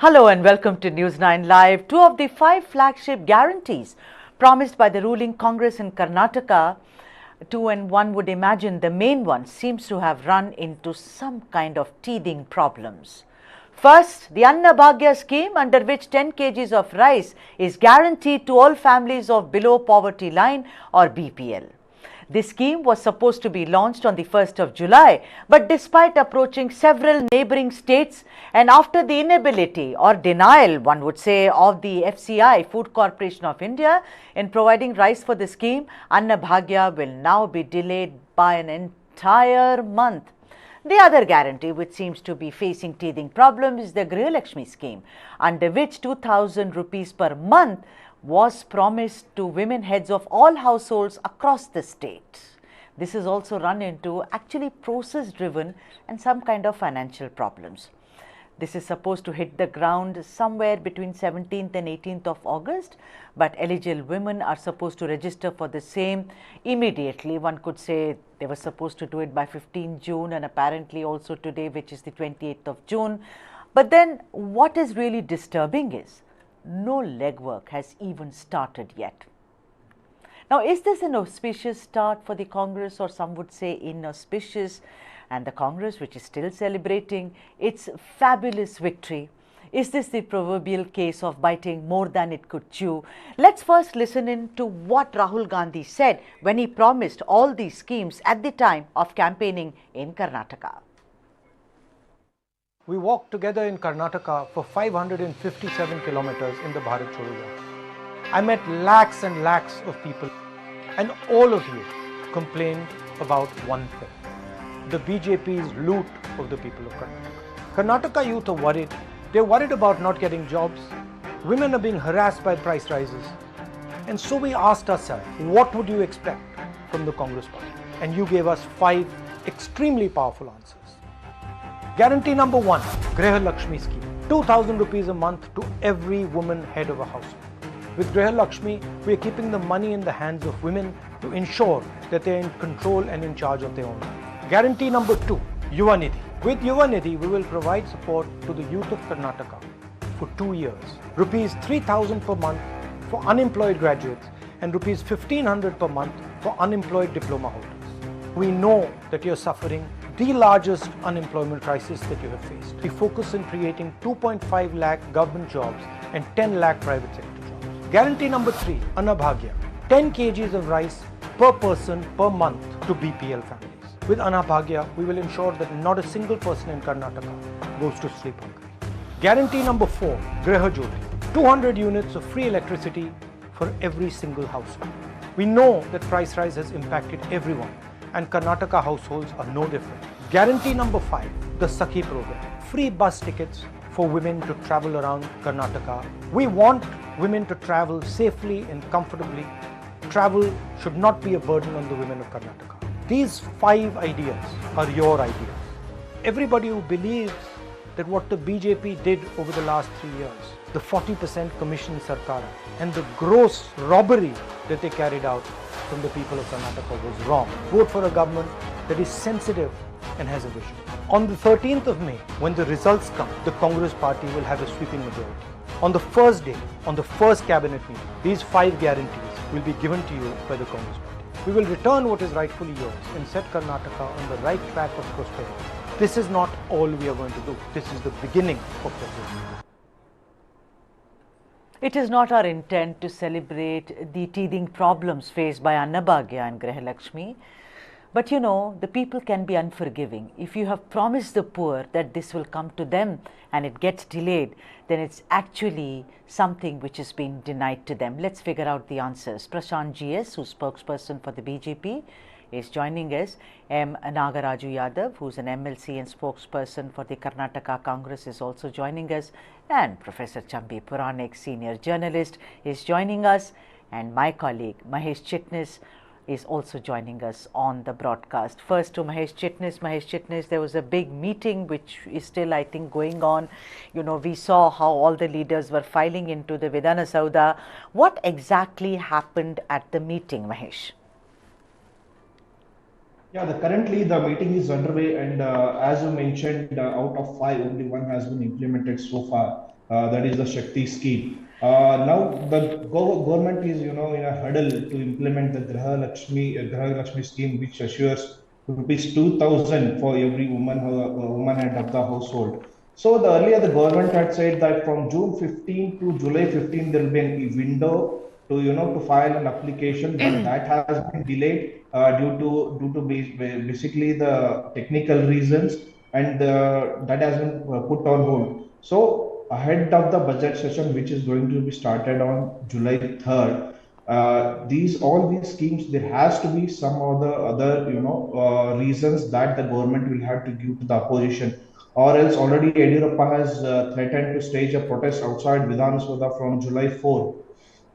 Hello and welcome to News9 Live. Two of the five flagship guarantees promised by the ruling Congress in Karnataka, two and one would imagine the main one seems to have run into some kind of teething problems. First, the Bhagya scheme, under which 10 kgs of rice is guaranteed to all families of below poverty line or BPL. This scheme was supposed to be launched on the 1st of July, but despite approaching several neighbouring states and after the inability or denial, one would say, of the FCI, Food Corporation of India, in providing rice for the scheme, Anna Bhagya will now be delayed by an entire month. The other guarantee which seems to be facing teething problems is the Gruha Lakshmi scheme, under which 2,000 rupees per month was promised to women heads of all households across the state. This has also run into actually process driven and some kind of financial problems. This is supposed to hit the ground somewhere between 17th and 18th of August, but eligible women are supposed to register for the same immediately. One could say they were supposed to do it by 15 June and apparently also today, which is the 28th of June. But then what is really disturbing is no legwork has even started yet. Now, is this an auspicious start for the Congress, or some would say inauspicious? And the Congress, which is still celebrating its fabulous victory, is this the proverbial case of biting more than it could chew? Let's first listen in to what Rahul Gandhi said when he promised all these schemes at the time of campaigning in Karnataka. We walked together in Karnataka for 557 kilometers in the Bharat Chodo Yatra. I met lakhs and lakhs of people, and all of you complained about one thing: the BJP's loot of the people of Karnataka. Karnataka youth are worried. They're worried about not getting jobs. Women are being harassed by price rises. And so we asked ourselves, what would you expect from the Congress party? And you gave us five extremely powerful answers. Guarantee number one, Gruha Lakshmi scheme. 2,000 rupees a month to every woman head of a household. With Gruha Lakshmi, we are keeping the money in the hands of women to ensure that they are in control and in charge of their own life. Guarantee number two, Yuva Nidhi. With Yuva Nidhi, we will provide support to the youth of Karnataka for 2 years. Rupees 3,000 per month for unemployed graduates and rupees 1,500 per month for unemployed diploma holders. We know that you are suffering the largest unemployment crisis that you have faced. We focus on creating 2.5 lakh government jobs and 10 lakh private sector jobs. Guarantee number three, Anna Bhagya. 10 kgs of rice per person per month to BPL families. With Anna Bhagya, we will ensure that not a single person in Karnataka goes to sleep hungry. Guarantee number four, Griha Jyoti. 200 units of free electricity for every single household. We know that price rise has impacted everyone, and Karnataka households are no different. Guarantee number five, the Sakhi program. Free bus tickets for women to travel around Karnataka. We want women to travel safely and comfortably. Travel should not be a burden on the women of Karnataka. These five ideas are your ideas. Everybody who believes that what the BJP did over the last 3 years, the 40% commission Sarkara, and the gross robbery that they carried out from the people of Karnataka was wrong. Vote for a government that is sensitive and has a vision. On the 13th of May, when the results come, the Congress party will have a sweeping majority. On the first day, on the first cabinet meeting, these five guarantees will be given to you by the Congress party. We will return what is rightfully yours and set Karnataka on the right track of prosperity. This is not all we are going to do. This is the beginning of what we will do. It is not our intent to celebrate the teething problems faced by Anna Bhagya and Gruha Lakshmi. But you know, the people can be unforgiving. If you have promised the poor that this will come to them and it gets delayed, then it's actually something which is being denied to them. Let's figure out the answers. Prashant GS, who's spokesperson for the BJP, is joining us. M. Nagaraju Yadav, who's an MLC and spokesperson for the Karnataka Congress, is also joining us. And Professor Chambi Puranik, senior journalist, is joining us. And my colleague Mahesh Chitnis is also joining us on the broadcast. First to Mahesh Chitnis. Mahesh Chitnis, there was a big meeting which is still, I think, going on. You know, we saw how all the leaders were filing into the Vidhana Saudha. What exactly happened at the meeting, Mahesh? Yeah, currently the meeting is underway, and as you mentioned, out of five, only one has been implemented so far. that is the Shakti scheme. Now the government is, in a huddle to implement the Gruha Lakshmi scheme, which assures rupees 2,000 for every woman head of the household. So earlier the government had said that from June 15 to July 15 there will be a window to, to file an application, but that has been delayed due to basically the technical reasons, and that has been put on hold. So ahead of the budget session, which is going to be started on July 3rd, these schemes, there has to be some other reasons that the government will have to give to the opposition, or else already Yediyurappa has threatened to stage a protest outside Vidhan Sabha from July 4th.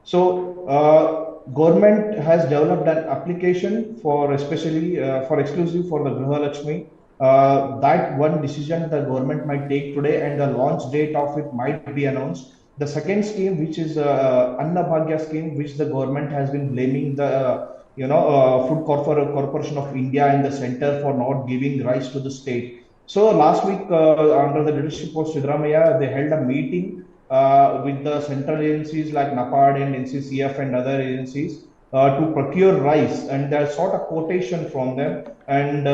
So government has developed an application for especially for exclusive for the Gruha Lakshmi. That one decision the government might take today, and the launch date of it might be announced. The second scheme, which is Anna Bhagya scheme, which the government has been blaming the Corporation of India and the center for not giving rise to the state. So last week, under the leadership of Siddaramaiah, they held a meeting with the central agencies like NAPAD and NCCF and other agencies to procure rice, and they sought a quotation from them. And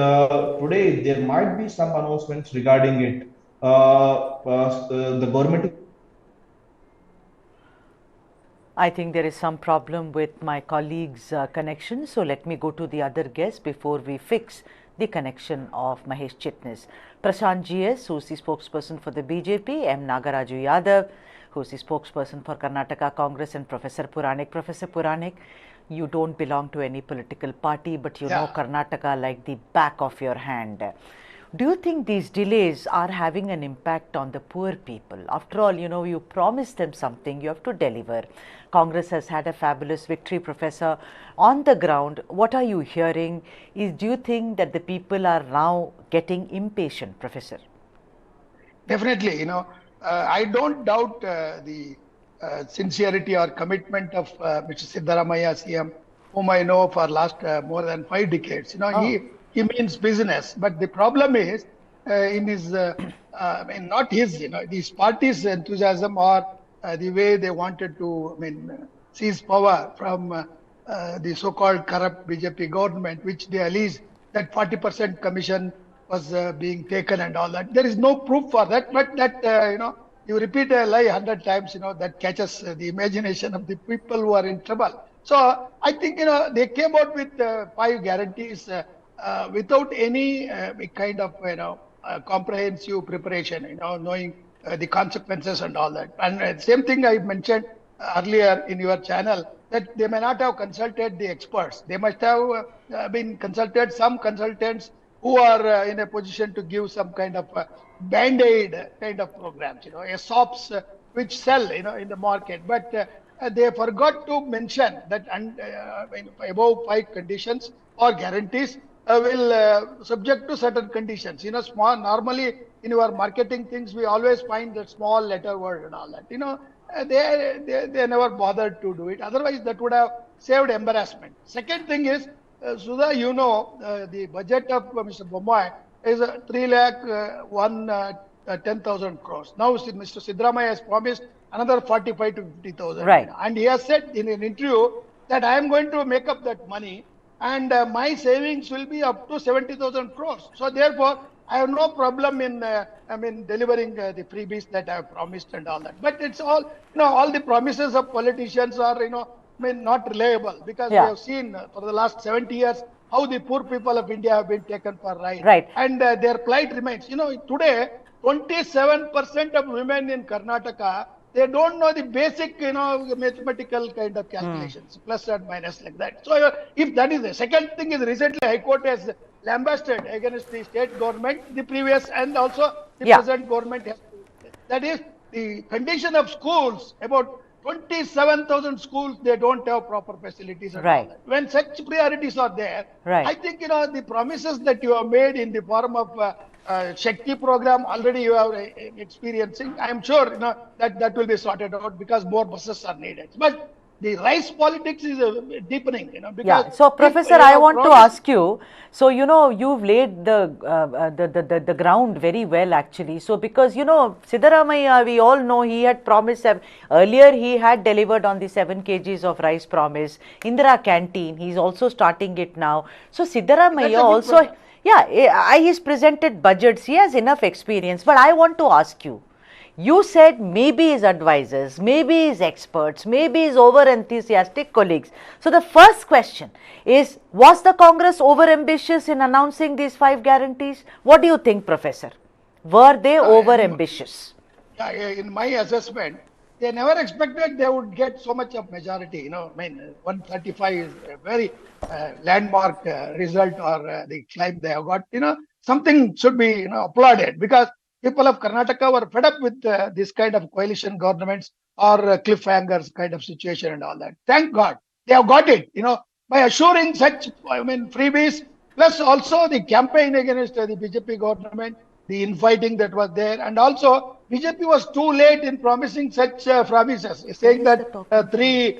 today there might be some announcements regarding it. The government. I think there is some problem with my colleague's connection, so let me go to the other guest before we fix the connection of Mahesh Chitnis. Prashant GS, who is the spokesperson for the BJP, M. Nagaraju Yadav, who is the spokesperson for Karnataka Congress, and Professor Puranik. Professor Puranik, you don't belong to any political party, but you know Karnataka like the back of your hand. Do you think these delays are having an impact on the poor people? After all, you promised them something, you have to deliver. Congress has had a fabulous victory, Professor. On the ground, what are you hearing? Do you think that the people are now getting impatient, Professor? Definitely, I don't doubt the sincerity or commitment of Mr. Siddaramaiah CM, whom I know for last more than 5 decades. He means business, but the problem is in his, not his, his party's enthusiasm, or the way they wanted to, seize power from the so-called corrupt BJP government, which they allege that 40% commission was being taken and all that. There is no proof for that, but that, you repeat a lie 100 times, that catches the imagination of the people who are in trouble. So I think, they came out with 5 guarantees without any kind of, comprehensive preparation, knowing the consequences and all that. And same thing I mentioned earlier in your channel, that they may not have consulted the experts. They must have been consulted some consultants who are in a position to give some kind of band-aid kind of programs, SOPs which sell, in the market. But they forgot to mention that above 5 conditions or guarantees will subject to certain conditions. Normally in your marketing things, we always find that small letter word and all that. They never bothered to do it. Otherwise, that would have saved embarrassment. Second thing is, Sudha, the budget of Mr. Bommai is 3,10,000 crores. Now, Mr. Siddaramaiah has promised another 45 to 50,000. Right. And he has said in an interview that I am going to make up that money, and my savings will be up to 70,000 crores. So therefore, I have no problem in, delivering the freebies that I have promised and all that. But it's all, all the promises of politicians are, not reliable, because we have seen for the last 70 years how the poor people of India have been taken for ride. Right. And their plight remains. Today, 27% of women in Karnataka, they don't know the basic, mathematical kind of calculations, plus and minus like that. So if that is the second thing is, recently High Court has lambasted against the state government, the previous and also the present government has. That is the condition of schools. About 27,000 schools, they don't have proper facilities and all that. When such priorities are there, I think, the promises that you have made in the form of Shakti program, already you are experiencing. I am sure, that will be sorted out because more buses are needed. But the rice politics is deepening, because yeah. So, Professor, I want to ask you. So, you've laid the ground very well, actually. So, because Siddaramaiah, we all know he had promised earlier. He had delivered on the 7 kgs of rice promise. Indira Canteen. He's also starting it now. So, Siddaramaiah also. Program. Yeah, he's presented budgets. He has enough experience. But I want to ask you. You said maybe his advisors, maybe his experts, maybe his over-enthusiastic colleagues. So the first question is, was the Congress over-ambitious in announcing these 5 guarantees? What do you think, Professor? Were they over-ambitious? Yeah, in my assessment, they never expected they would get so much of majority. 135 is a very landmark result or the climb they have got. Something should be applauded, because people of Karnataka were fed up with this kind of coalition governments or cliffhangers kind of situation and all that. Thank God they have got it, by assuring such, freebies, plus also the campaign against the BJP government, the infighting that was there, and also BJP was too late in promising such promises, saying that 3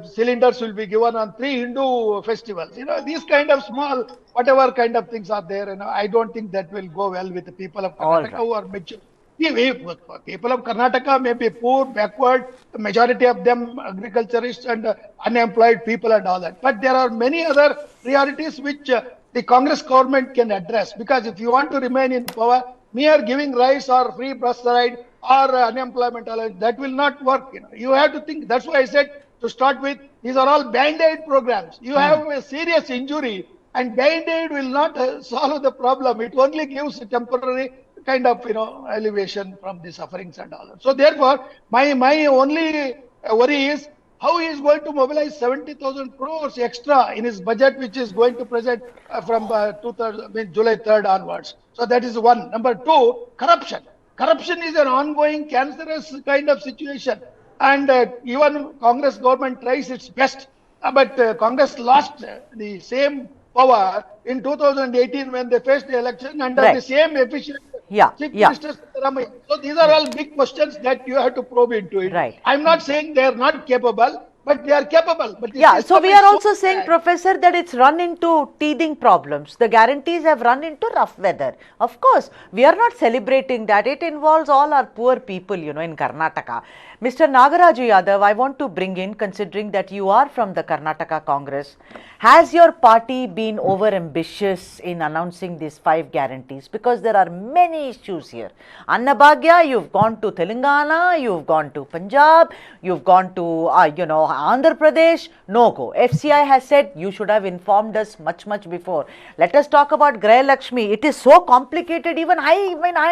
cylinders will be given on 3 Hindu festivals. These kind of small, whatever kind of things are there, I don't think that will go well with the people of Karnataka who are mature. People of Karnataka may be poor, backward, the majority of them agriculturists and unemployed people and all that. But there are many other priorities which the Congress government can address, because if you want to remain in power, mere giving rice or free bus ride or unemployment allowance, that will not work. You have to think. That's why I said, to start with, these are all band-aid programs. You have a serious injury, and band-aid will not solve the problem. It only gives a temporary kind of elevation from the sufferings and all that. So therefore, my only worry is how he is going to mobilize 70,000 crores extra in his budget, which is going to present from July 3rd onwards. So that is one. Number 2, corruption. Corruption is an ongoing cancerous kind of situation, and even Congress government tries its best, but Congress lost the same power in 2018 when they faced the election under the same efficient Chief Minister Siddaramaiah. So these are all big questions that you have to probe into it. Right. I'm not saying they are not capable, but they are capable. But so we are also saying, Professor, that it's run into teething problems. The guarantees have run into rough weather. Of course, we are not celebrating that. It involves all our poor people, in Karnataka. Mr. Nagaraju Yadav, I want to bring in, considering that you are from the Karnataka Congress, has your party been over-ambitious in announcing these 5 guarantees? Because there are many issues here. Bhagya, you've gone to Telangana, you've gone to Punjab, you've gone to, Andhra Pradesh, no go. FCI has said you should have informed us much before. Let us talk about Gruha Lakshmi. It is so complicated. Even I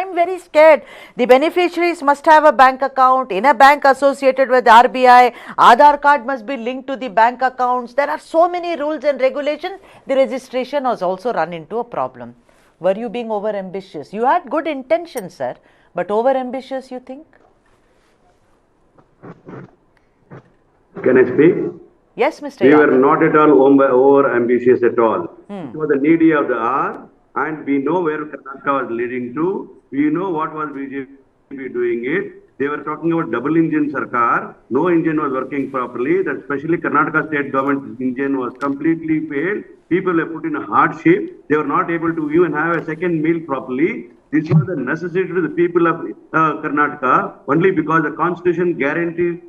am very scared. The beneficiaries must have a bank account in a bank associated with RBI. Aadhaar card must be linked to the bank accounts. There are so many rules and regulations. The registration has also run into a problem. Were you being over ambitious? You had good intentions, sir, but over ambitious, you think? Can I speak? Yes, Mr. We Yadav. were not at all over ambitious at all. It was the needy of the hour, and we know where Karnataka was leading to. We know what was BJP doing it. They were talking about double engine Sarkar. No engine was working properly. That especially Karnataka state government engine was completely failed. People were put in a hardship. They were not able to even have a second meal properly. This was the necessity to the people of Karnataka only because the constitution guarantees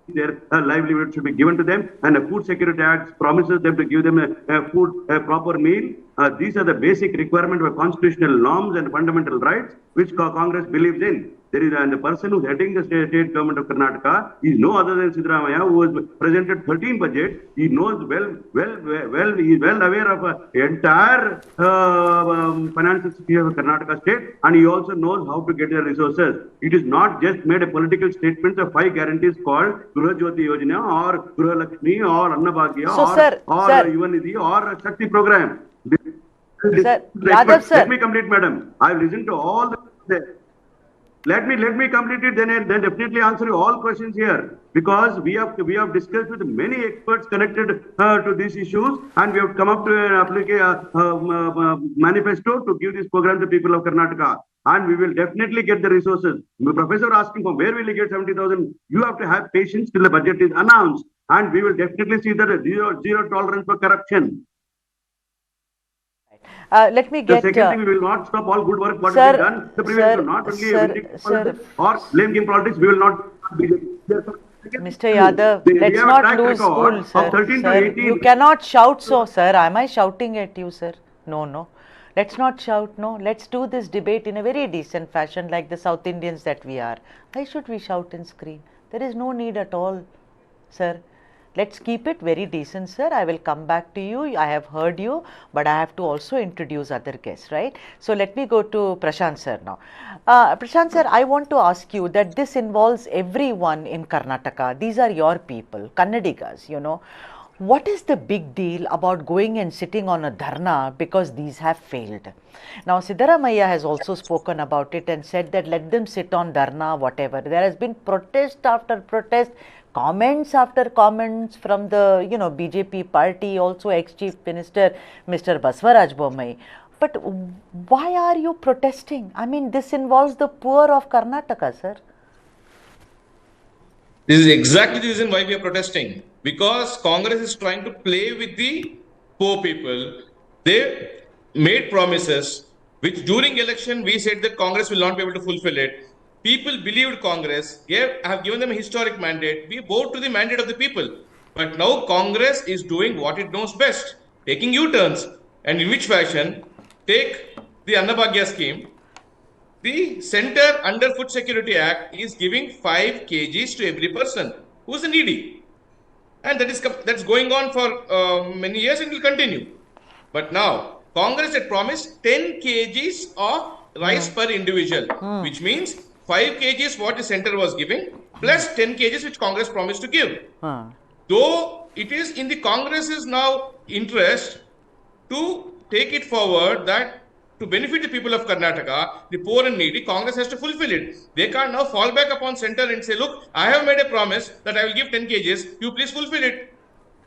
their livelihood should be given to them, and the Food Security Act promises them to give them a proper meal. These are the basic requirements of constitutional norms and fundamental rights which Congress believes in. And the person who is heading the state government of Karnataka is no other than Siddaramaiah, who has presented 13 budget. He knows he is well aware of the entire financial situation of Karnataka state, and he also knows how to get the resources. It is not just made a political statement of 5 guarantees called Gruha Jyoti Yojana or Gruha Lakshmi or Bhagya or Yuvanidhi or Shakti program. Let me complete, madam. I have listened to all the. Let me complete it, then definitely answer all questions here, because we have discussed with many experts connected to these issues, and we have come up to an manifesto to give this program to people of Karnataka. and we will definitely get the resources. The professor asking for where will you get 70,000? You have to have patience till the budget is announced, and we will definitely see that zero tolerance for corruption. Let me get. The second thing, we will not stop all good work what sir, we done. The previous sir, will not only sir, politics or blame game politics. We will not be. Mr. Yadav, let's not lose cool, sir. Sir, you cannot shout so, sir. Am I shouting at you, sir? No, no. Let's not shout, no. Let's do this debate in a very decent fashion like the South Indians that we are. Why should we shout and scream? There is no need at all, sir. Let's keep it very decent, sir. I will come back to you. I have heard you, but I have to also introduce other guests, right? So let me go to Prashant sir now. Prashant sir, I want to ask you that this involves everyone in Karnataka. These are your people, Kannadigas, you know. What is the big deal about going and sitting on a dharna because these have failed? Now, Siddaramaiah has also spoken about it and said that let them sit on dharna, whatever. There has been protest after protest, comments after comments from the, you know, BJP party, also ex-chief minister, Mr. Baswaraj Bommai. But why are you protesting? I mean, this involves the poor of Karnataka, sir. This is exactly the reason why we are protesting. Because Congress is trying to play with the poor people. They made promises which during election we said that Congress will not be able to fulfill it. People believed Congress, have given them a historic mandate. We bowed to the mandate of the people. But now Congress is doing what it knows best, taking U-turns. And in which fashion? Take the Bhagya scheme. The Center under Food Security Act is giving 5 kgs to every person who is needy. And that's going on for many years and will continue. But now, Congress had promised 10 kgs of rice per individual, which means 5 kgs what the center was giving, plus 10 kgs which Congress promised to give. Though it is in the Congress's now interest to take it forward that to benefit the people of Karnataka, the poor and needy, Congress has to fulfill it. They can't now fall back upon center and say, look, I have made a promise that I will give 10 kgs, you please fulfill it.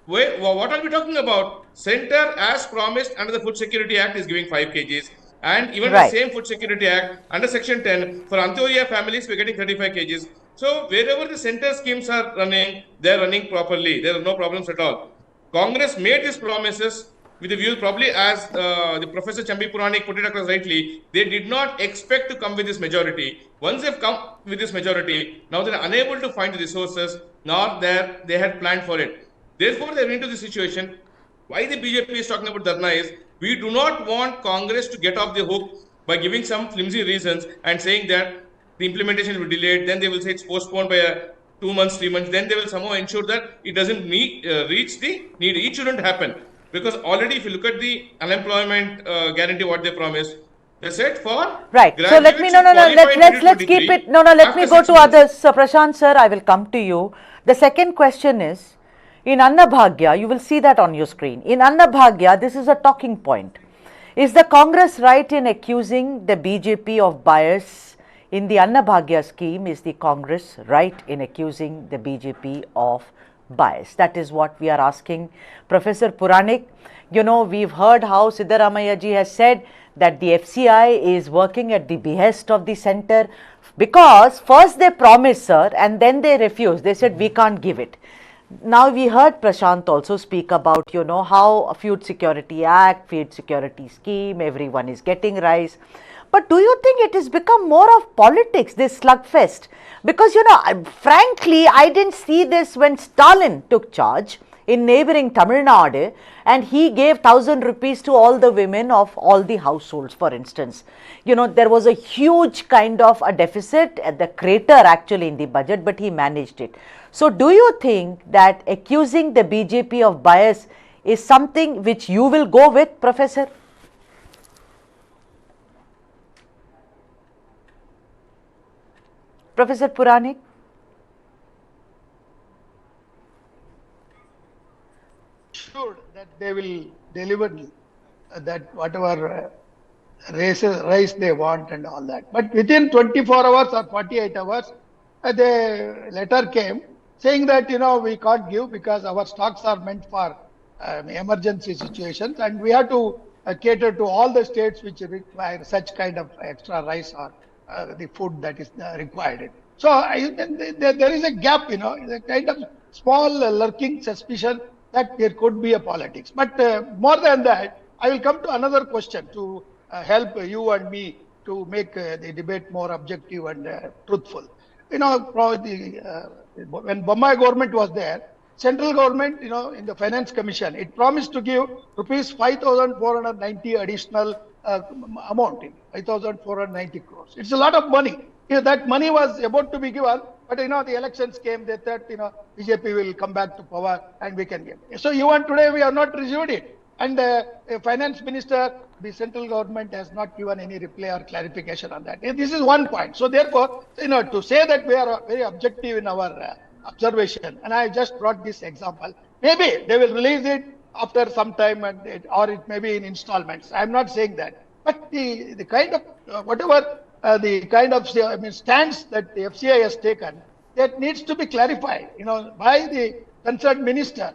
What are we talking about? Center, as promised under the Food Security Act, is giving 5 kgs. And even the same Food Security Act, under Section 10, for Antyodaya families, we're getting 35 kgs. So, wherever the center schemes are running, they're running properly. There are no problems at all. Congress made these promises with the view, probably as the Professor Chambi Puranik put it across rightly, they did not expect to come with this majority. Once they've come with this majority, now they're unable to find the resources, nor they had planned for it. Therefore, they're into the situation. Why the BJP is talking about Dharna is, we do not want Congress to get off the hook by giving some flimsy reasons and saying that the implementation will be delayed, then they will say it's postponed by 2 months, 3 months, then they will somehow ensure that it doesn't reach the need. It shouldn't happen. Because already if you look at the unemployment guarantee what they promised, they said for right. So let me let's keep it. Let me go to others. Prashant sir, I will come to you. The second question is, in Bhagya, you will see that on your screen. In Bhagya, this is a talking point. Is the Congress right in accusing the BJP of bias? In the Bhagya scheme, is the Congress right in accusing the BJP of bias? That is what we are asking. Professor Puranik, you know, we've heard how Siddaramaiah ji has said that the FCI is working at the behest of the center, because first they promised, sir, and then they refused. They said we can't give it. Now we heard Prashant also speak about, you know, how a Food Security Act, Food Security Scheme, everyone is getting rice. But do you think it has become more of politics, this slugfest? Because, you know, frankly, I didn't see this when Stalin took charge in neighboring Tamil Nadu and he gave 1,000 rupees to all the women of all the households, for instance. You know, there was a huge kind of a deficit at the crater actually in the budget, but he managed it. So, do you think that accusing the BJP of bias is something which you will go with, Professor? Professor Puranik? Sure that they will deliver that whatever rice they want and all that. But within 24 hours or 48 hours, the letter came saying that, you know, we can't give because our stocks are meant for emergency situations and we have to cater to all the states which require such kind of extra rice or the food that is required. So there is a gap, a kind of small lurking suspicion that there could be a politics. But more than that, I will come to another question to help you and me to make the debate more objective and truthful. Probably, when Bombay government was there, central government, in the finance commission, it promised to give rupees 5,490 additional amount, 5,490 crores. It's a lot of money. That money was about to be given, but the elections came. They thought, BJP will come back to power and we can give. So even today we have not received it. And the finance minister, the central government has not given any reply or clarification on that. This is one point. So therefore, to say that we are very objective in our observation, and I just brought this example. Maybe they will release it after some time, or it may be in installments. I'm not saying that, but the kind of whatever the kind of stance that the FCI has taken, that needs to be clarified. By the concerned minister.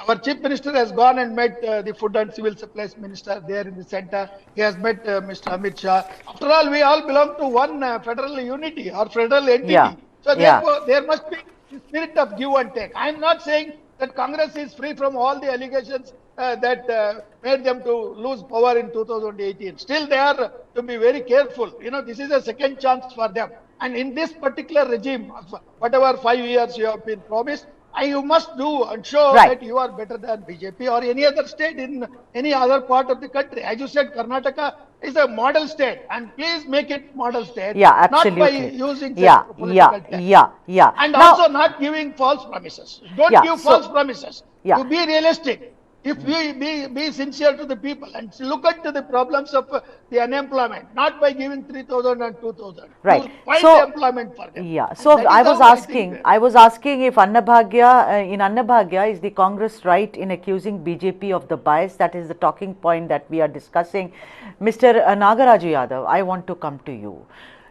Our chief minister has gone and met the food and civil supplies minister there in the center. He has met Mr. Amit Shah. After all, we all belong to one federal unity or federal entity. Yeah. So therefore, there must be the spirit of give and take. I am not saying that Congress is free from all the allegations that made them to lose power in 2018. Still, they are to be very careful. This is a second chance for them. And in this particular regime, whatever 5 years you have been promised, you must do and show that you are better than BJP or any other state in any other part of the country. As you said, Karnataka is a model state, and please make it model state. Yeah, absolutely. Not by using political tactics. And now, also not giving false promises. Don't give false promises. You be realistic. If we be sincere to the people and look at the problems of the unemployment, not by giving 3,000 and 2,000. Right. Find the employment for them. Yeah. So I was asking if Annabhagya, in Annabhagya, is the Congress right in accusing BJP of the bias? That is the talking point that we are discussing. Mr. Nagaraju Yadav, I want to come to you.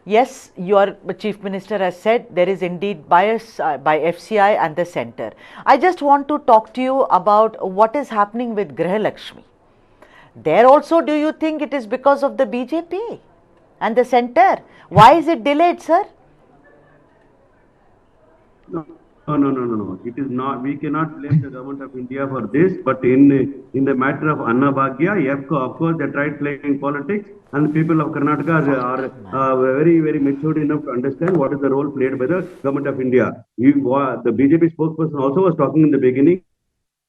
Yes, your chief minister has said there is indeed bias by FCI and the centre. I just want to talk to you about what is happening with Gruha Lakshmi. There also, do you think it is because of the BJP and the centre? Why is it delayed, sir? No. It is not. We cannot blame the government of India for this. But in the matter of Annabhagya, of course, they tried playing politics, and the people of Karnataka are very, very matured enough to understand what is the role played by the government of India. The BJP spokesperson also was talking in the beginning.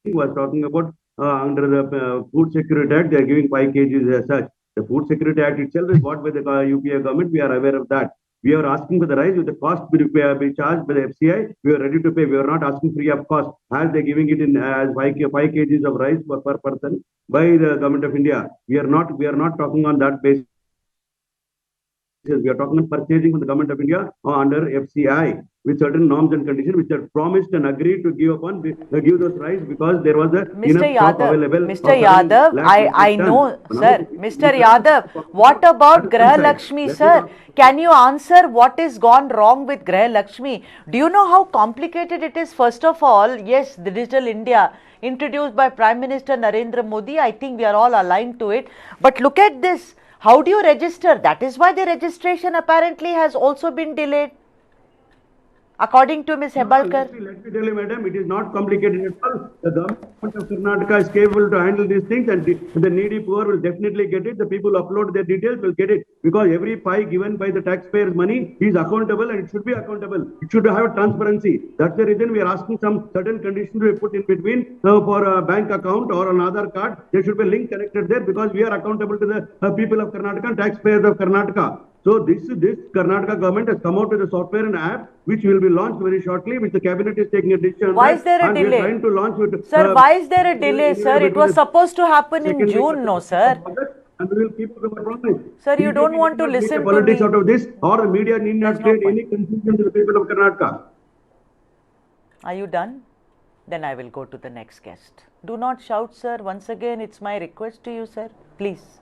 He was talking about under the Food Security Act, they are giving 5 kgs as such. The Food Security Act itself is bought by the UPA government. We are aware of that. We are asking for the rise with the cost be charged by the FCI. We are ready to pay. We are not asking free of cost as they are giving it in as 5 kgs of rice per person by the government of India. We are not talking on that basis. We are talking on purchasing from the government of India under FCI with certain norms and conditions which are promised and agreed to give those rights because there was enough stock available. Mr. Yadav, I know, sir. Mr. Yadav, what about Gruha Lakshmi, sir? Can you answer what is gone wrong with Gruha Lakshmi? Do you know how complicated it is? First of all, yes, the Digital India introduced by Prime Minister Narendra Modi, I think we are all aligned to it. But look at this. How do you register? That is why the registration apparently has also been delayed. According to Ms. Hebalkar. Let me tell you, madam, it is not complicated at all. The government of Karnataka is capable to handle these things, and the needy poor will definitely get it. The people who upload their details will get it because every pie given by the taxpayers' money is accountable, and it should be accountable. It should have transparency. That's the reason we are asking some certain conditions to be put in between. For a bank account or an Aadhaar card, there should be a link connected there because we are accountable to the people of Karnataka and taxpayers of Karnataka. So this Karnataka government has come out with a software and app which will be launched very shortly, which the cabinet is taking a decision. Why is there a delay? We are trying to launch with, sir, why is there a delay, sir? It was supposed to happen in June, no, sir. And we will keep the promise. Sir, you don't want to listen to politics me. Out of this, or the media need not create any confusion to the people of Karnataka. Are you done? Then I will go to the next guest. Do not shout, sir. Once again, it's my request to you, sir. Please.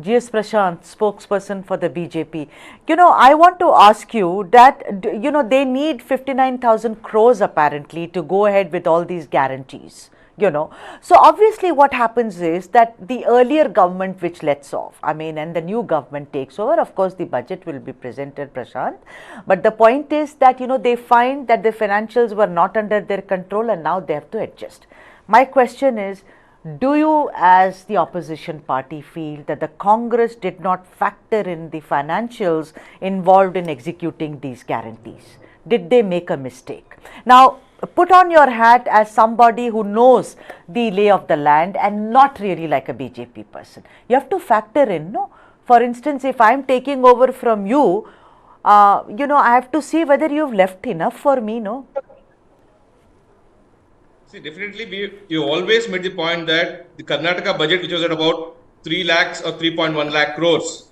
GS Prashant, spokesperson for the BJP. I want to ask you that, they need 59,000 crores apparently to go ahead with all these guarantees So obviously what happens is that the earlier government which lets off, and the new government takes over, of course the budget will be presented, Prashant, but the point is that they find that the financials were not under their control and now they have to adjust. My question is, do you as the opposition party feel that the Congress did not factor in the financials involved in executing these guarantees? Did they make a mistake? Now put on your hat as somebody who knows the lay of the land and not really like a BJP person. You have to factor in, no? For instance, if I am taking over from you, I have to see whether you have left enough for me, no? See, definitely you always made the point that the Karnataka budget, which was at about 3 lakhs or 3.1 lakh crores,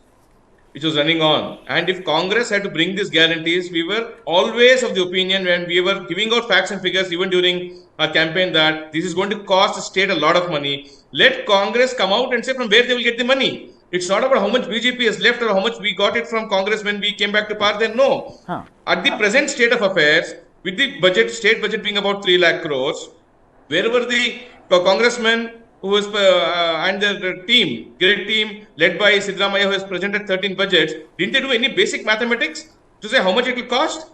which was running on. And if Congress had to bring these guarantees, we were always of the opinion when we were giving out facts and figures, even during our campaign, that this is going to cost the state a lot of money. Let Congress come out and say from where they will get the money. It's not about how much BJP has left or how much we got it from Congress when we came back to power. Then no. At the present state of affairs, with the budget, state budget being about 3 lakh crores, wherever the congressman who was and the team, great team led by Siddaramaiah, who has presented 13 budgets, didn't they do any basic mathematics to say how much it will cost?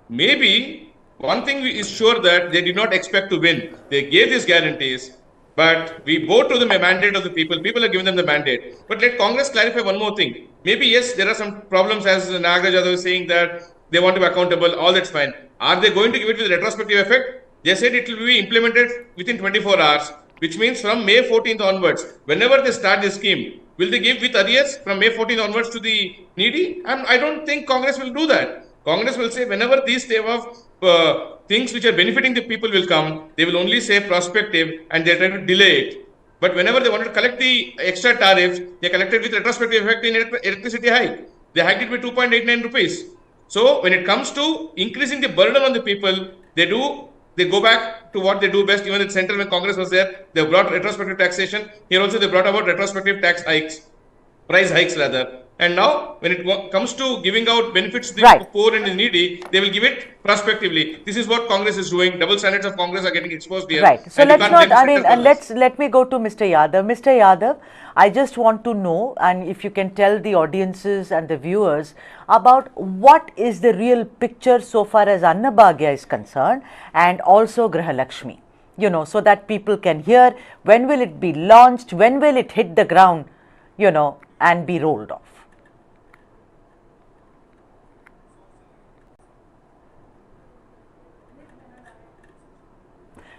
Maybe one thing is sure, that they did not expect to win. They gave these guarantees, but we bow to the mandate of the people. People have given them the mandate. But let Congress clarify one more thing. Maybe yes, there are some problems, as Nagaraj Yadav was saying, that they want to be accountable. All that's fine. Are they going to give it with retrospective effect? They said it will be implemented within 24 hours. Which means from May 14th onwards, whenever they start this scheme, will they give with arrears from May 14th onwards to the needy? And I don't think Congress will do that. Congress will say whenever these type of things which are benefiting the people will come, they will only say prospective and they try to delay it. But whenever they wanted to collect the extra tariffs, they collected with retrospective effect in electricity hike. They hiked it by 2.89 rupees. So when it comes to increasing the burden on the people, they go back to what they do best. Even in the center, when Congress was there, they brought retrospective taxation. Here also they brought about retrospective tax hikes, price hikes rather. And now when it comes to giving out benefits to the poor and the needy, they will give it prospectively. This is what Congress is doing. Double standards of Congress are getting exposed here. Right. So let's not, let me go to Mr. Yadav. Mr. Yadav, I just want to know, and if you can tell the audiences and the viewers about what is the real picture so far as Bhagya is concerned, and also Gruha Lakshmi, so that people can hear when will it be launched, when will it hit the ground, and be rolled off.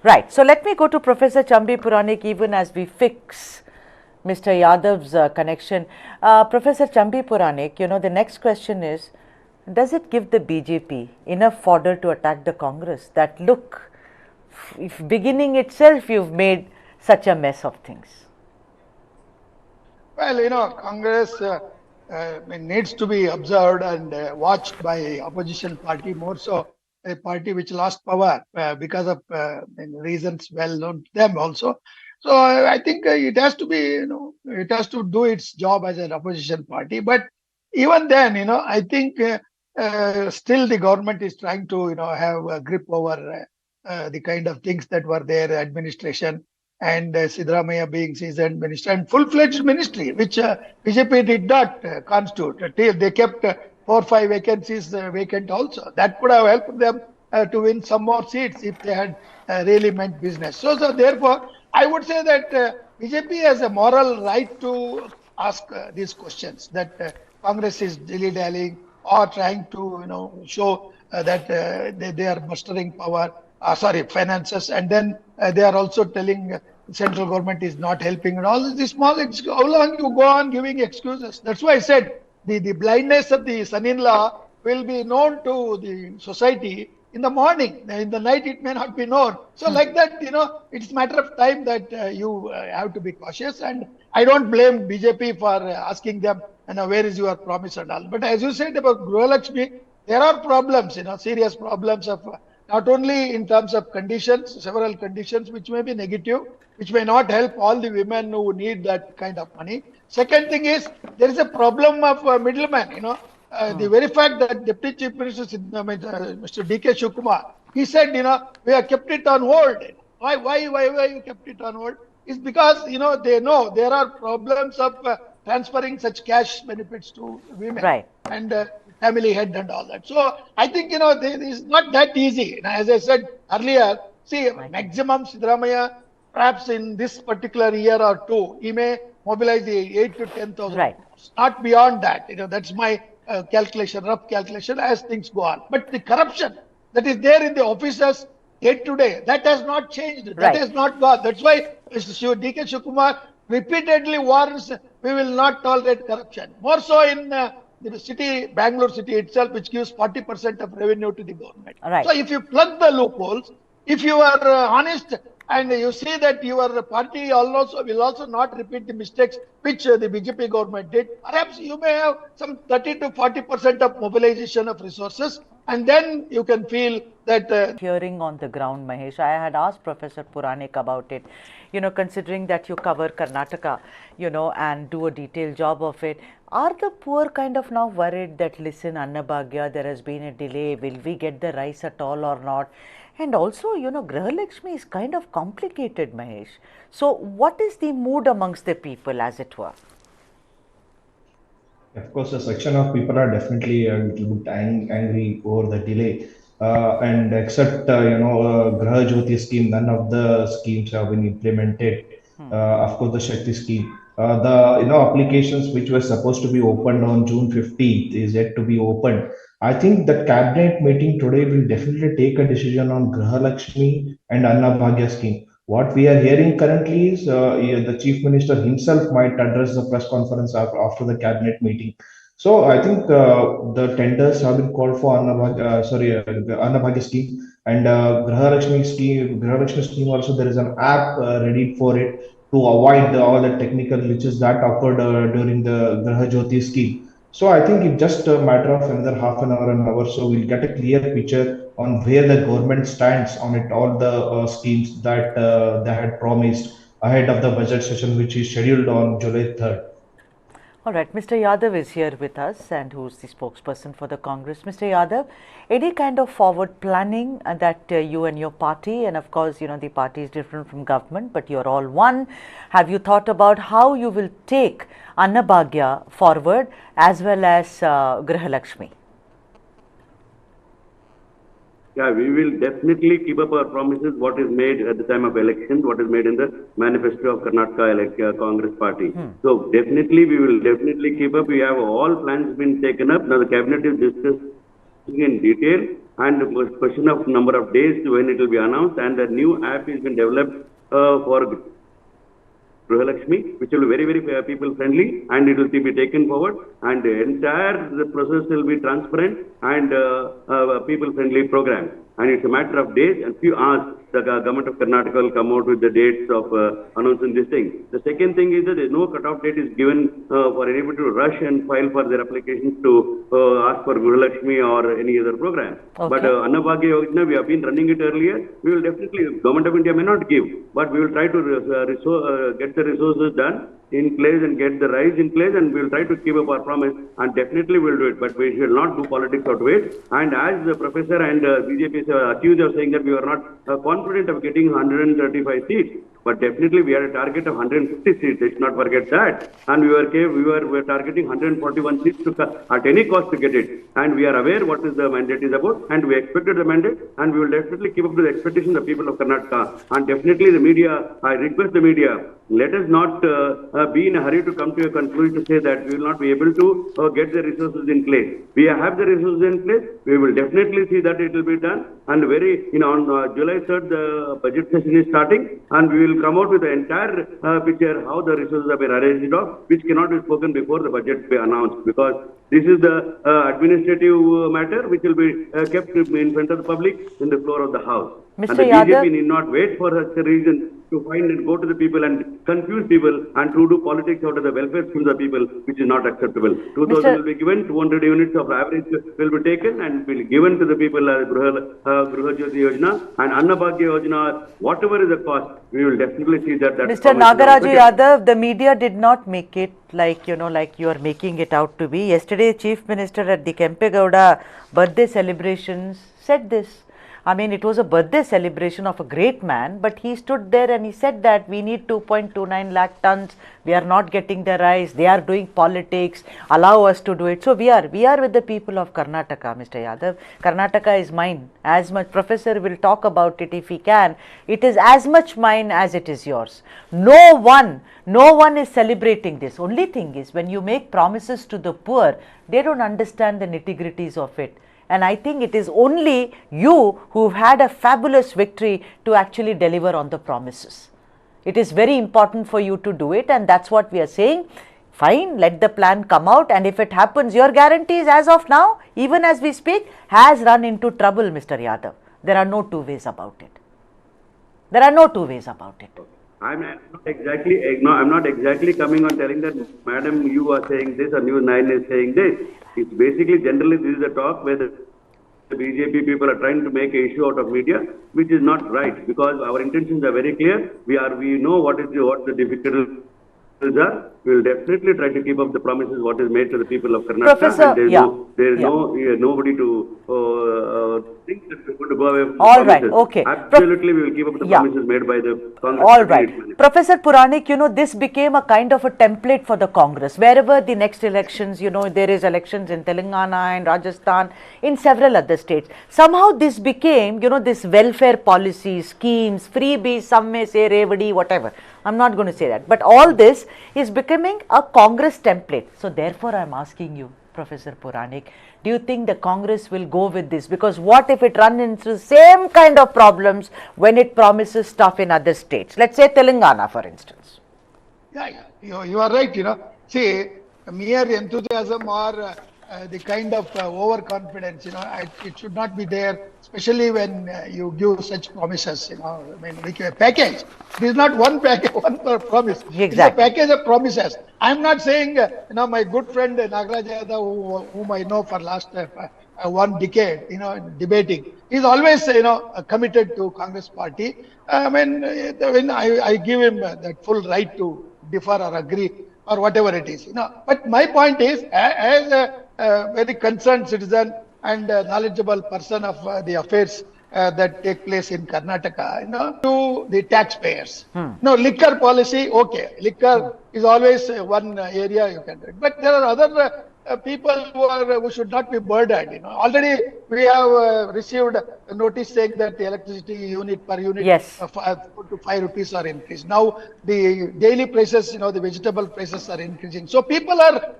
Right. So let me go to Professor Chambi Puranik even as we fix Mr. Yadav's connection. Professor Chambi Puranik, the next question is, does it give the BJP enough fodder to attack the Congress that, look, if beginning itself you've made such a mess of things? Well, Congress needs to be observed and watched by opposition party, more so a party which lost power because of reasons well known to them also. So I think it has to be, it has to do its job as an opposition party. But even then, I think still the government is trying to, have a grip over the kind of things that were there, administration, and Siddaramaiah being seasoned minister and full-fledged ministry, which BJP did not constitute. They kept 4 or 5 vacancies vacant also. That could have helped them to win some more seats if they had really meant business. So therefore, I would say that BJP has a moral right to ask these questions, that Congress is dilly-dallying or trying to, show that they are mustering power, finances, and then they are also telling central government is not helping and all this small. How long you go on giving excuses? That's why I said the blindness of the son-in-law will be known to the society in the morning. In the night, it may not be known. So like that, it's a matter of time that you have to be cautious. And I don't blame BJP for asking them, where is your promise and all. But as you said about Gruha Lakshmi, there are problems, serious problems of not only in terms of conditions, several conditions which may be negative, which may not help all the women who need that kind of money. Second thing is, there is a problem of middlemen, the very fact that Deputy Chief Minister, Mr. D.K. Shivakumar, he said, we have kept it on hold. Why you kept it on hold? Is because they know there are problems of transferring such cash benefits to women Right. and family head and all that. So I think it's not that easy. As I said earlier, see, maximum Siddaramaiah, perhaps in this particular year or two, he may mobilize the 8 to 10,000 Right. crores. Not beyond that. That's my calculation, rough calculation as things go on. But the corruption that is there in the officers day to day, that has not changed. That Right. has not gone. That's why Mr. D.K. Shivakumar repeatedly warns we will not tolerate corruption. More so in the city, Bangalore city itself, which gives 40% of revenue to the government. Right. So if you plug the loopholes, if you are honest and you see that your party will also not repeat the mistakes which the BJP government did, perhaps you may have some 30 to 40% of mobilization of resources, and then you can feel that hearing on the ground, Mahesh. I had asked Professor Puranik about it, considering that you cover Karnataka, and do a detailed job of it. Are the poor kind of now worried that, listen, Anna Bhagya, there has been a delay, will we get the rice at all or not? And also, Gruha Lakshmi is kind of complicated, Mahesh. So what is the mood amongst the people, as it were? Of course, a section of people are definitely a little bit angry over the delay. And except, Graha Jyoti scheme, none of the schemes have been implemented. Of course, the Shakti scheme. The applications which were supposed to be opened on June 15th is yet to be opened. I think the cabinet meeting today will definitely take a decision on Gruha Lakshmi and Anna Bhagya scheme. What we are hearing currently is the chief minister himself might address the press conference after the cabinet meeting. So I think the tenders have been called for the Anna Bhagya scheme and Gruha Lakshmi scheme. Gruha Lakshmi scheme also there is an app ready for it to avoid all the technical glitches that occurred during the Graha Jyoti scheme. So I think it's just a matter of another half an hour, so we'll get a clear picture on where the government stands on it, all the schemes that they had promised ahead of the budget session, which is scheduled on July 3rd. All right, Mr. Yadav is here with us, and who's the spokesperson for the Congress. Mr. Yadav, any kind of forward planning that you and your party, and of course, the party is different from government, but you're all one. Have you thought about how you will take Anna Bhagya forward as well as Gruha Lakshmi? Yeah, we will definitely keep up our promises, what is made at the time of elections, what is made in the manifesto of Karnataka Congress Party. So definitely, we will definitely keep up. We have all plans been taken up. Now the cabinet is discussing in detail, and the question of number of days when it will be announced, and the new app has been developed for Gruha Lakshmi, which will be very, very people friendly, and it will be taken forward, and the process will be transparent and people friendly program. And it's a matter of days and few hours. The government of Karnataka will come out with the dates of announcing this thing. The second thing is that there is no cutoff date is given for anybody to rush and file for their applications to ask for Gruha Lakshmi or any other program. Okay. But Anna Bhagya Yojana, we have been running it earlier. We will definitely, Government of India may not give, but we will try to get the resources done in place and get the rise in place, and we will try to keep up our promise, and definitely we will do it. But we should not do politics out of it. And as the professor and BJP accused of saying that we are not confident of getting 135 seats, but definitely we had a target of 150 seats. Let's not forget that. And we were targeting 141 seats at any cost to get it. And we are aware what is the mandate is about, and we expected the mandate, and we will definitely keep up to the expectation of the people of Karnataka. And definitely the media, I request the media, let us not be in a hurry to come to a conclusion to say that we will not be able to get the resources in place. We have the resources in place. We will definitely see that it will be done. And on July 3rd, the budget session is starting, and we will come out with the entire picture how the resources have been arranged off, which cannot be spoken before the budget be announced, because this is the administrative matter which will be kept in front of the public in the floor of the House. Mr. And the Yadav, BJP need not wait for such a reason to find and go to the people and confuse people and to do politics out of the welfare schemes of people, which is not acceptable. 2,000 will be given, 200 units of average will be taken and will be given to the people Gruha Jyoti Yojana and Anna Bhagya Yojana, whatever is the cost, we will definitely see that. Mr. Nagaraju Yadav, the media did not make it like you are making it out to be. Yesterday, Chief Minister at the Kempegowda birthday celebrations said this. I mean, it was a birthday celebration of a great man, but he stood there and he said that we need 2.29 lakh tons. We are not getting the rice. They are doing politics. Allow us to do it. So we are with the people of Karnataka, Mr. Yadav. Karnataka is mine. As much, Professor will talk about it if he can. It is as much mine as it is yours. No one is celebrating this. Only thing is, when you make promises to the poor, they don't understand the nitty-gritties of it. And I think it is only you who've had a fabulous victory to actually deliver on the promises. It is very important for you to do it, and that's what we are saying. Fine, let the plan come out, and if it happens, your guarantees as of now, even as we speak, has run into trouble, Mr. Yadav. There are no two ways about it. There are no two ways about it. I'm not exactly coming on telling that, madam, you are saying this or News9 is saying this. It's basically, generally, this is a talk where the BJP people are trying to make an issue out of media, which is not right, because our intentions are very clear. We know what the difficulties are. We will definitely try to keep up the promises what is made to the people of Karnataka. Professor, there is nobody to think that we're going to go away from all the right, promises. okay. Absolutely, we will keep up the promises made by the Congress. All right. Professor Puranik, this became a kind of a template for the Congress. Wherever the next elections, there is elections in Telangana and Rajasthan, in several other states. Somehow this became, this welfare policy, schemes, freebies, some may say revadi, whatever. I'm not going to say that. But all this is becoming a Congress template. So therefore, I'm asking you, Professor Puranik, do you think the Congress will go with this? Because what if it runs into the same kind of problems when it promises stuff in other states? Let's say Telangana, for instance. Yeah, you are right. See, mere enthusiasm or the kind of overconfidence, it should not be there, especially when you give such promises, I mean, like a package. It is not one package, one promise. Exactly. It's a package of promises. I'm not saying, my good friend Nagaraj Yadav, whom I know for last 1 decade, debating, he's always, committed to Congress party. When I give him that full right to differ or agree or whatever it is, But my point is, as a very concerned citizen and knowledgeable person of the affairs that take place in Karnataka, to the taxpayers. Liquor policy, okay. Liquor is always one area you can do it. But there are other people who should not be burdened. Already we have received a notice saying that the electricity unit per unit to 5 rupees are increased. Now the daily prices, the vegetable prices are increasing. So people are,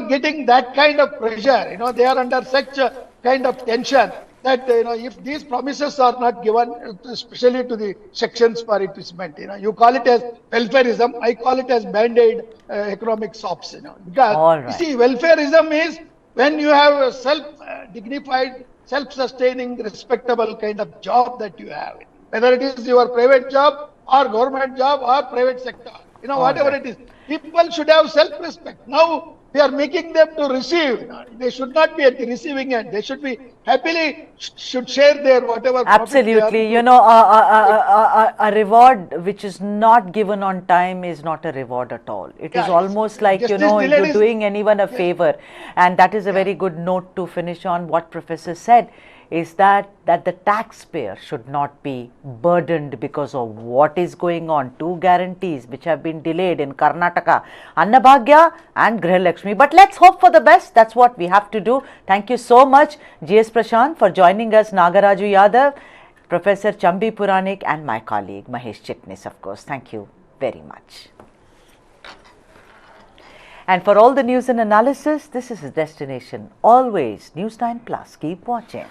getting that kind of pressure. They are under such a kind of tension that if these promises are not given, especially to the sections for it is meant, you call it as welfareism, I call it as band-aid economic sops, because you see, welfareism is when you have a self-dignified, self-sustaining, respectable kind of job that you have, whether it is your private job or government job or private sector, whatever it is, people should have self-respect. Now we are making them to receive. They should not be at the receiving end. They should be happily should share their whatever. Absolutely. A reward which is not given on time is not a reward at all. It is almost like, you're doing anyone a favor. And that is a very good note to finish on. What Professor said is that the taxpayer should not be burdened because of what is going on. 2 guarantees which have been delayed in Karnataka, Bhagya and Gruha Lakshmi. But let's hope for the best. That's what we have to do. Thank you so much, GS Prashant, for joining us, Nagaraju Yadav, Professor Chambi Puranik, and my colleague Mahesh Chitnis, of course. Thank you very much. And for all the news and analysis, this is his destination. Always News9 Plus. Keep watching.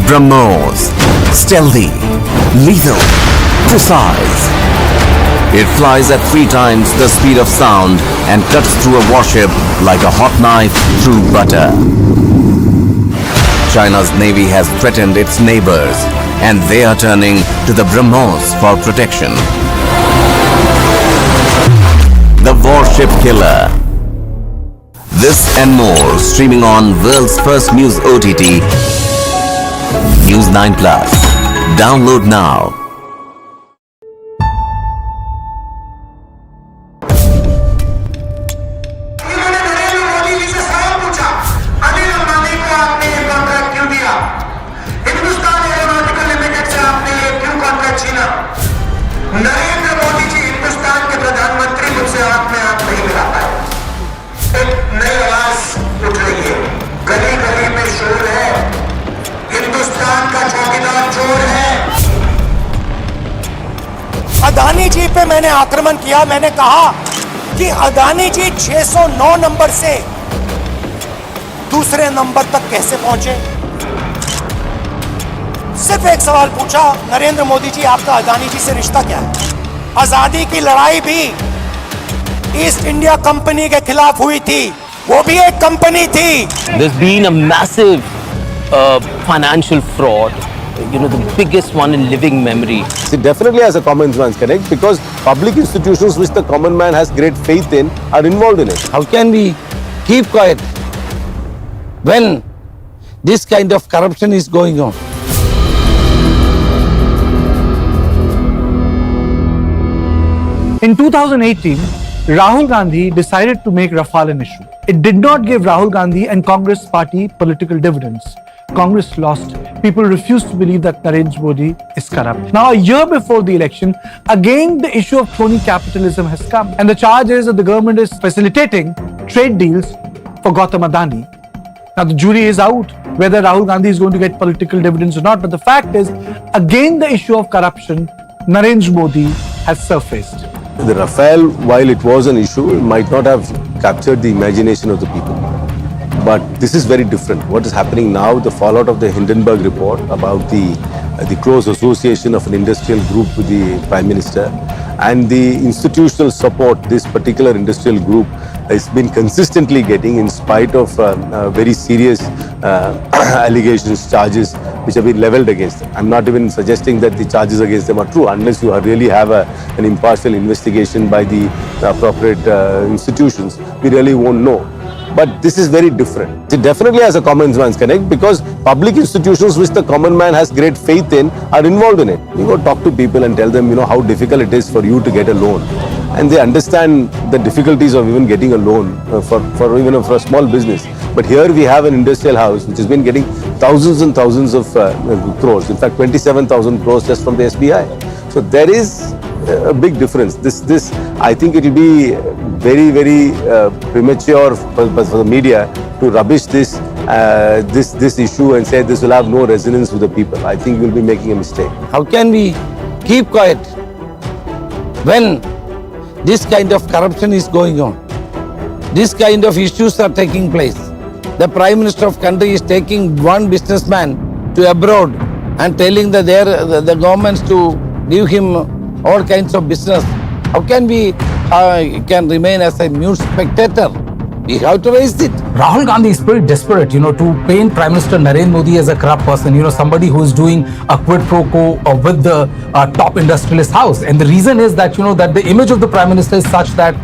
BrahMos, stealthy, lethal, precise. It flies at 3 times the speed of sound and cuts through a warship like a hot knife through butter. China's navy has threatened its neighbors, and they are turning to the BrahMos for protection. The warship killer. This and more streaming on world's first news OTT, News9 Plus. Download now. जी पे मैंने आक्रमण किया। मैंने कहा कि अदानी जी 609 number से दूसरे number तक कैसे पहुंचे। सिर्फ एक सवाल पूछा, नरेंद्र मोदी जी आपका अदानी जी से रिश्ता क्या है? आजादी की लड़ाई भी ईस्ट इंडिया कंपनी के खिलाफ हुई थी, वो भी एक कंपनी थी। There's been a massive financial fraud, the biggest one in living memory. It definitely has a common man's connect because public institutions which the common man has great faith in are involved in it. How can we keep quiet when this kind of corruption is going on? In 2018, Rahul Gandhi decided to make Rafael an issue. It did not give Rahul Gandhi and Congress party political dividends. Congress lost. People refused to believe that Narendra Modi is corrupt. Now, a year before the election, again the issue of crony capitalism has come. And the charge is that the government is facilitating trade deals for Gautam Adani. Now, the jury is out whether Rahul Gandhi is going to get political dividends or not. But the fact is, again the issue of corruption, Narendra Modi has surfaced. The Rafael, while it was an issue, it might not have captured the imagination of the people. But this is very different. What is happening now, the fallout of the Hindenburg report about the close association of an industrial group with the Prime Minister and the institutional support this particular industrial group has been consistently getting in spite of very serious allegations, charges which have been leveled against them. I'm not even suggesting that the charges against them are true unless you really have an impartial investigation by the appropriate institutions. We really won't know. But this is very different. It definitely has a common man's connect because public institutions which the common man has great faith in are involved in it. You go talk to people and tell them, how difficult it is for you to get a loan. And they understand the difficulties of even getting a loan for a small business. But here we have an industrial house which has been getting thousands and thousands of crores. In fact, 27,000 crores just from the SBI. So there is a big difference. This I think it will be very, very premature for the media to rubbish this issue and say this will have no resonance with the people. I think you will be making a mistake. How can we keep quiet when this kind of corruption is going on? This kind of issues are taking place. The Prime Minister of country is taking one businessman to abroad and telling the governments to give him all kinds of business. How can we can remain as a mute spectator? We have to raise it. Rahul Gandhi is pretty desperate, to paint Prime Minister Narendra Modi as a corrupt person, somebody who is doing a quid pro quo with the top industrialist house. And the reason is that, that the image of the Prime Minister is such that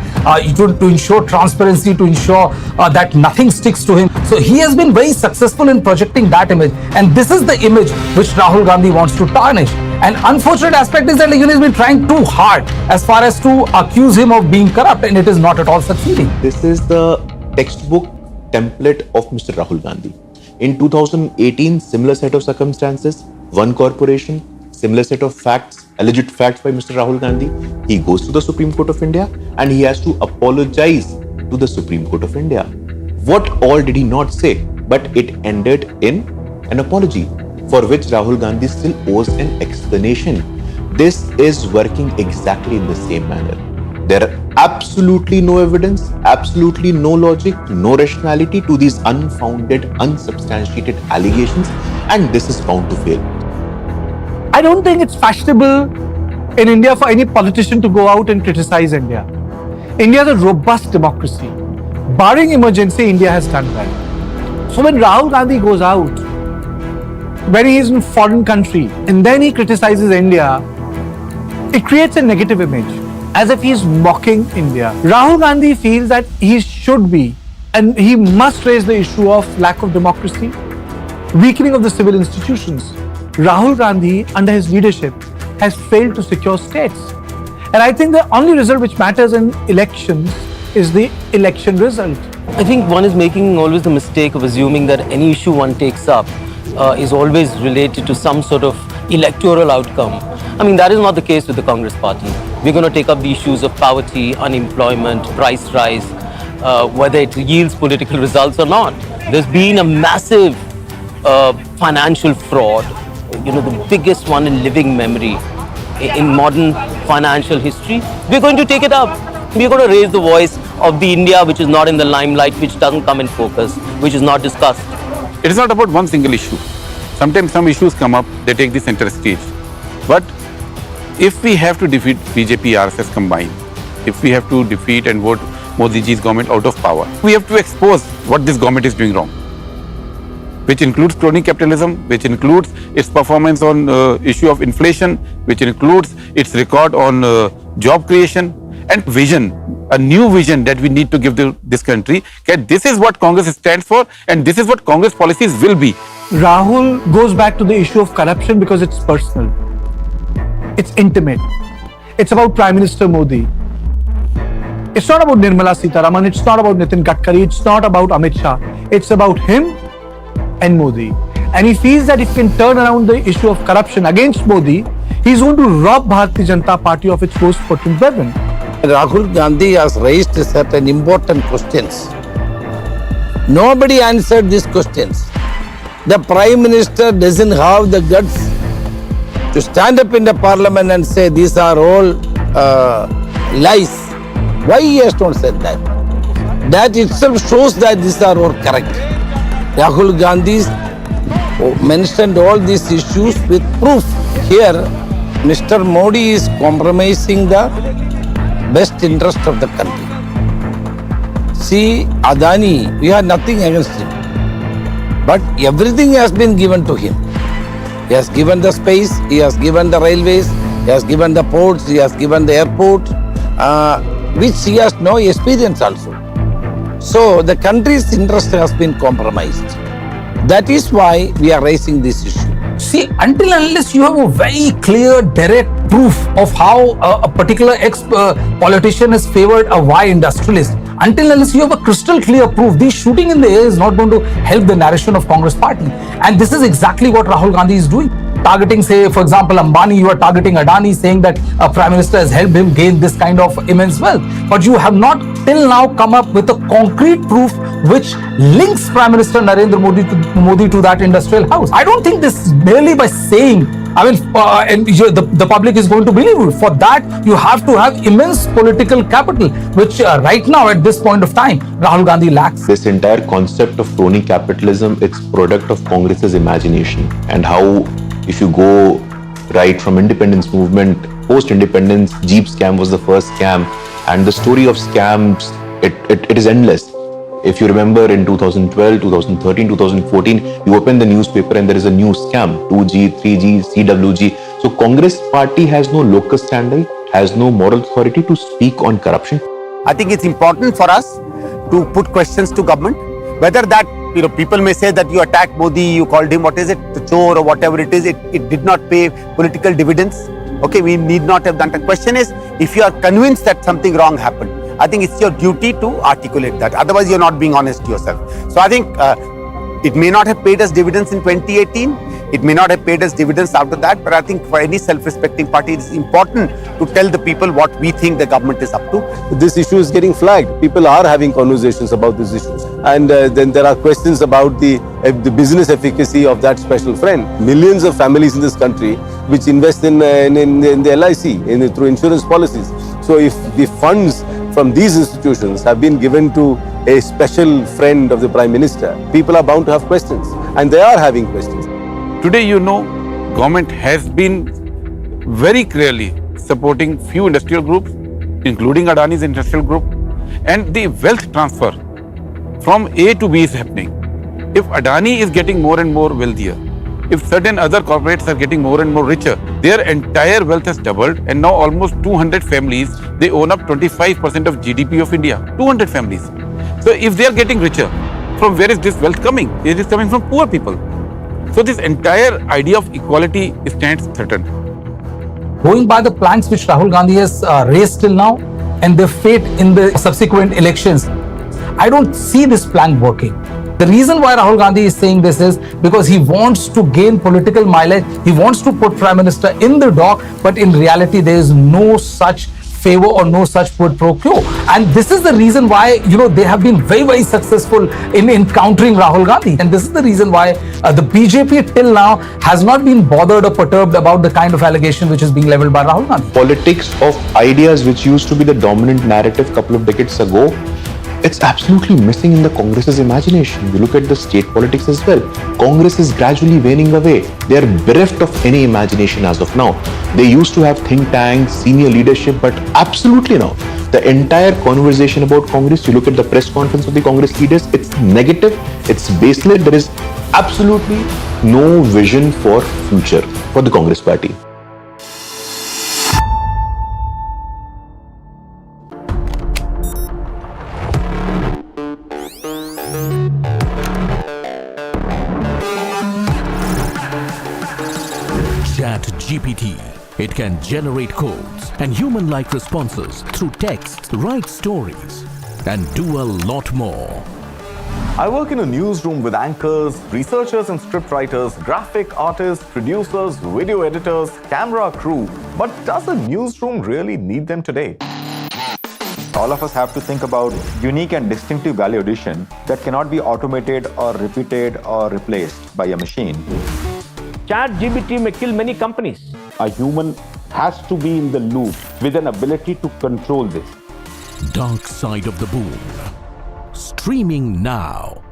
to ensure transparency, to ensure that nothing sticks to him. So he has been very successful in projecting that image. And this is the image which Rahul Gandhi wants to tarnish. And unfortunate aspect is that he has been trying too hard as far as to accuse him of being corrupt, and it is not at all succeeding. This is the textbook template of Mr. Rahul Gandhi. In 2018, similar set of circumstances, one corporation, similar set of facts, alleged facts by Mr. Rahul Gandhi. He goes to the Supreme Court of India and he has to apologize to the Supreme Court of India. What all did he not say? But it ended in an apology for which Rahul Gandhi still owes an explanation. This is working exactly in the same manner. There are absolutely no evidence, absolutely no logic, no rationality to these unfounded, unsubstantiated allegations, and this is bound to fail. I don't think it's fashionable in India for any politician to go out and criticize India. India is a robust democracy. Barring emergency, India has done well. So when Rahul Gandhi goes out, when he is in a foreign country, and then he criticizes India, it creates a negative image, as if he is mocking India. Rahul Gandhi feels that he should be, and he must raise the issue of lack of democracy, weakening of the civil institutions. Rahul Gandhi, under his leadership, has failed to secure states. And I think the only result which matters in elections is the election result. I think one is making always the mistake of assuming that any issue one takes up is always related to some sort of electoral outcome. I mean, that is not the case with the Congress party. We're going to take up the issues of poverty, unemployment, price rise, whether it yields political results or not. There's been a massive financial fraud, the biggest one in living memory. in modern financial history. We're going to take it up. We're going to raise the voice of the India which is not in the limelight, which doesn't come in focus, which is not discussed. It is not about one single issue. Sometimes some issues come up, they take the center stage. But if we have to defeat BJP, RSS combined, if we have to defeat and vote Modi ji's government out of power, we have to expose what this government is doing wrong, which includes crony capitalism, which includes its performance on issue of inflation, which includes its record on job creation and vision, a new vision that we need to give to this country. That this is what Congress stands for and this is what Congress policies will be. Rahul goes back to the issue of corruption because it's personal. It's intimate. It's about Prime Minister Modi. It's not about Nirmala Sitharaman. It's not about Nitin Gadkari. It's not about Amit Shah. It's about him and Modi. And he feels that if he can turn around the issue of corruption against Modi, he's going to rob Bharatiya Janata Party of its most potent weapon. Rahul Gandhi has raised certain important questions. Nobody answered these questions. The Prime Minister doesn't have the guts to stand up in the Parliament and say these are all lies. Why he has not said that? That itself shows that these are all correct. Rahul Gandhi mentioned all these issues with proof. Here, Mr. Modi is compromising the best interest of the country. See, Adani, we have nothing against him. But everything has been given to him. He has given the space, he has given the railways, he has given the ports, he has given the airport, which he has no experience also. So the country's interest has been compromised. That is why we are raising this issue. See, until and unless you have a very clear, direct proof of how a particular ex-politician has favored a Y industrialist, until and unless you have a crystal clear proof, this shooting in the air is not going to help the narration of Congress party. And this is exactly what Rahul Gandhi is doing. Targeting, say, for example, Ambani, you are targeting Adani, saying that a Prime Minister has helped him gain this kind of immense wealth. But you have not till now come up with a concrete proof which links Prime Minister Narendra Modi to that industrial house. I don't think this merely by saying, the public is going to believe you. For that, you have to have immense political capital, which right now at this point of time, Rahul Gandhi lacks. This entire concept of crony capitalism, it's product of Congress's imagination and how, if you go right from independence movement, post-independence, Jeep scam was the first scam, and the story of scams, it is endless. If you remember in 2012, 2013, 2014, you open the newspaper and there is a new scam, 2G, 3G, CWG. So Congress party has no locus standi, has no moral authority to speak on corruption. I think it's important for us to put questions to government, whether that, people may say that you attacked Modi, you called him, the chore or whatever it is, it did not pay political dividends. Okay, we need not have done. The question is, if you are convinced that something wrong happened, I think it's your duty to articulate that. Otherwise, you're not being honest to yourself. So I think it may not have paid us dividends in 2018. It may not have paid us dividends after that. But I think for any self-respecting party, it is important to tell the people what we think the government is up to. This issue is getting flagged. People are having conversations about these issues. And then there are questions about the business efficacy of that special friend. Millions of families in this country which invest in the LIC, through insurance policies. So if the funds from these institutions have been given to a special friend of the Prime Minister, people are bound to have questions, and they are having questions. Today, government has been very clearly supporting few industrial groups, including Adani's industrial group, and the wealth transfer from A to B is happening. If Adani is getting more and more wealthier, if certain other corporates are getting more and more richer, their entire wealth has doubled, and now almost 200 families, they own up 25% of GDP of India. 200 families. So if they are getting richer, from where is this wealth coming? It is coming from poor people. So this entire idea of equality stands threatened. Going by the planks which Rahul Gandhi has raised till now and their fate in the subsequent elections, I don't see this plan working. The reason why Rahul Gandhi is saying this is because he wants to gain political mileage. He wants to put Prime Minister in the dock, but in reality, there is no such favor or no such quid pro quo. And this is the reason why, they have been very, very successful in countering Rahul Gandhi. And this is the reason why the BJP till now has not been bothered or perturbed about the kind of allegation which is being leveled by Rahul Gandhi. Politics of ideas, which used to be the dominant narrative a couple of decades ago, it's absolutely missing in the Congress's imagination. You look at the state politics as well. Congress is gradually waning away. They are bereft of any imagination as of now. They used to have think tanks, senior leadership, but absolutely now, the entire conversation about Congress, you look at the press conference of the Congress leaders, it's negative, it's baseless. There is absolutely no vision for future for the Congress party. GPT. It can generate codes and human-like responses through text, write stories, and do a lot more. I work in a newsroom with anchors, researchers and scriptwriters, graphic artists, producers, video editors, camera crew. But does a newsroom really need them today? All of us have to think about unique and distinctive value addition that cannot be automated or repeated or replaced by a machine. ChatGPT may kill many companies. A human has to be in the loop with an ability to control this. Dark Side of the Boom. Streaming now.